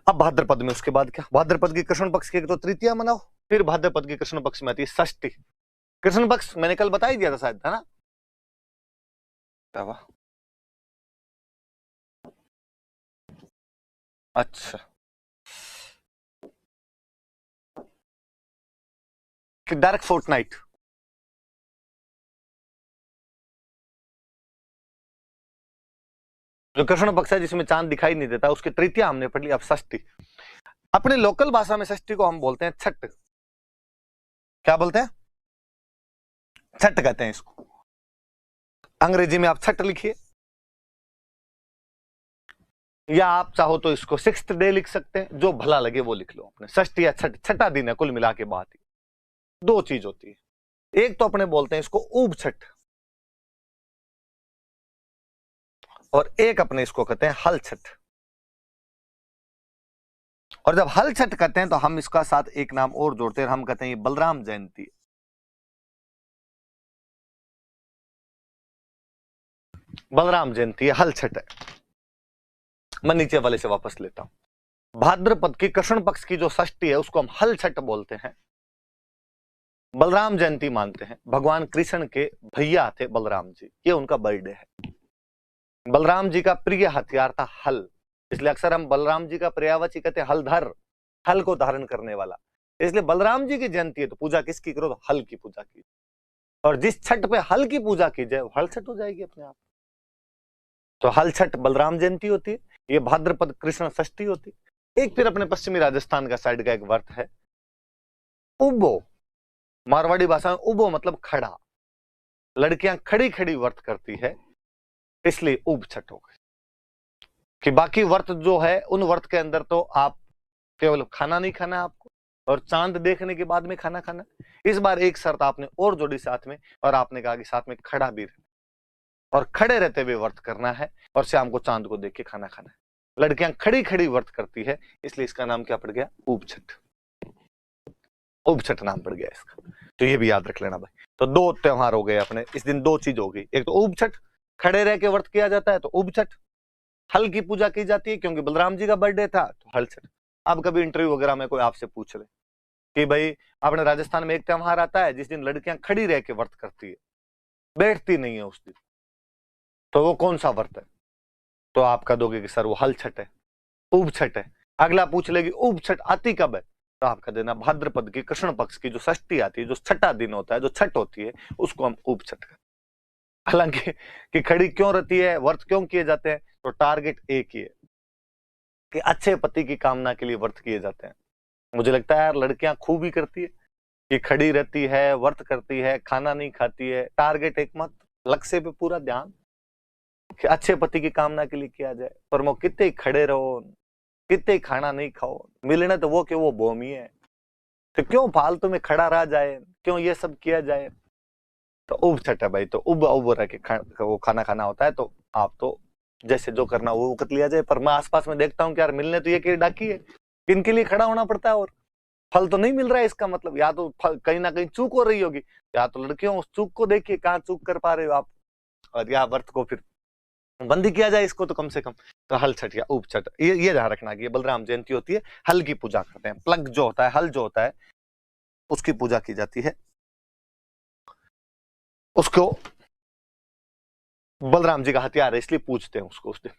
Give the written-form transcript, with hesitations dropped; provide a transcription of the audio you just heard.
अब भाद्रपद में उसके बाद क्या, भाद्रपद की कृष्ण पक्ष की तो तृतीया मनाओ, फिर भाद्रपद की कृष्ण पक्ष में आती है षष्ठी। कृष्ण पक्ष मैंने कल बता ही दिया था शायद, है ना? अच्छा, डायरेक्ट फोर्टनाइट, जो कृष्ण पक्ष है जिसमें चांद दिखाई नहीं देता, उसकी तृतीया हमने पढ़ ली। अब षष्ठी, अपने लोकल भाषा में षष्ठी को हम बोलते हैं छठ। क्या बोलते हैं? छठ कहते हैं इसको। अंग्रेजी में आप छठ लिखिए, या आप चाहो तो इसको सिक्स्थ डे लिख सकते हैं, जो भला लगे वो लिख लो अपने। षष्ठी या छठ, छठा दिन है कुल मिला के बात ही। दो चीज होती है, एक तो अपने बोलते हैं इसको ऊब छठ, और एक अपने इसको कहते हैं हल छठ। और जब हल छठ कहते हैं तो हम इसका साथ एक नाम और जोड़ते हैं, हम कहते हैं ये बलराम जयंती। बलराम जयंती है, हल छठ है। मैं नीचे वाले से वापस लेता हूं। भाद्रपद की कृष्ण पक्ष की जो षष्ठी है उसको हम हल छठ बोलते हैं, बलराम जयंती मानते हैं। भगवान कृष्ण के भैया थे बलराम जी, ये उनका बर्थडे है। बलराम जी का प्रिय हथियार था हल, इसलिए अक्सर हम बलराम जी का पर्यायवाची कहते हैं हलधर, हल को धारण करने वाला। इसलिए बलराम जी की जयंती है तो पूजा किसकी करो? तो हल की पूजा की। और जिस छठ पे हल की पूजा की जाए वो हल छठ हो जाएगी अपने आप। तो हल छठ बलराम जयंती होती है, ये भाद्रपद कृष्ण षष्ठी होती है। एक फिर अपने पश्चिमी राजस्थान का साइड का एक व्रत है उबो, मारवाड़ी भाषा में उबो मतलब खड़ा, लड़कियां खड़ी खड़ी व्रत करती है, इसलिए उब छठ हो गई। कि बाकी व्रत जो है उन व्रत के अंदर तो आप केवल खाना नहीं खाना आपको, और चांद देखने के बाद में खाना खाना। इस बार एक शर्त आपने और जोड़ी साथ में, और आपने कहा कि साथ में खड़ा भी रहना, और खड़े रहते हुए व्रत करना है, और शाम को चांद को देख के खाना खाना है। लड़कियां खड़ी खड़ी व्रत करती है, इसलिए इसका नाम क्या पड़ गया? ऊब छठ। ऊब छठ नाम पड़ गया इसका, तो ये भी याद रख लेना भाई। तो दो त्योहार हो गए अपने इस दिन, दो चीज हो गई, एक तो ऊब छठ, खड़े रह के व्रत किया जाता है तो ऊब छठ। हल की पूजा की जाती है क्योंकि बलराम जी का बर्थडे था तो हल छठ। अब कभी इंटरव्यू वगैरह में कोई आपसे पूछ ले कि भाई अपने राजस्थान में एक त्योहार आता है जिस दिन लड़कियां खड़ी रह के व्रत करती है, बैठती नहीं है उस दिन, तो वो कौन सा व्रत है? तो आप कह दोगे कि सर वो हल छठ है, ऊब छठ है। अगला पूछ लेगी ऊब छठ आती कब है, तो आप कह देना भाद्रपद की कृष्ण पक्ष की जो षष्ठी आती है, जो छठा दिन होता है, जो छठ होती है, उसको हम ऊब छठ कहते हैं। हालांकि कि खड़ी क्यों रहती है, व्रत क्यों किए जाते हैं, तो टारगेट एक ही है कि अच्छे पति की कामना के लिए व्रत किए जाते हैं। मुझे लगता है यार लड़कियां खूब ही करती है कि खड़ी रहती है, व्रत करती है, खाना नहीं खाती है, टारगेट एक मत, लक्ष्य पे पूरा ध्यान कि अच्छे पति की कामना के लिए किया जाए। पर वो कितने खड़े रहो, कितने खाना नहीं खाओ, मिलने तो वो कि वो भूमि है, तो क्यों फालतू में खड़ा रह जाए, क्यों ये सब किया जाए? तो उब छठ है भाई, तो उब उब रह के वो खाना खाना होता है। तो आप तो जैसे जो करना वो कर लिया जाए। पर मैं आसपास में देखता हूँ कि यार मिलने तो ये की डाकी है, किनके लिए खड़ा होना पड़ता है, और फल तो नहीं मिल रहा है। इसका मतलब या तो कहीं ना कहीं चूक हो रही होगी, या तो लड़कियों उस चूक को देखिए कहाँ चूक कर पा रहे हो आप, और या व्रत को फिर बंदी किया जाए इसको तो कम से कम। तो हल छठ या उप छठ, ये ध्यान रखना कि ये बलराम जयंती होती है, हल की पूजा करते हैं। प्लग जो होता है, हल जो होता है, उसकी पूजा की जाती है, उसको बलराम जी का हथियार है इसलिए पूजते हैं उसको उस दिन।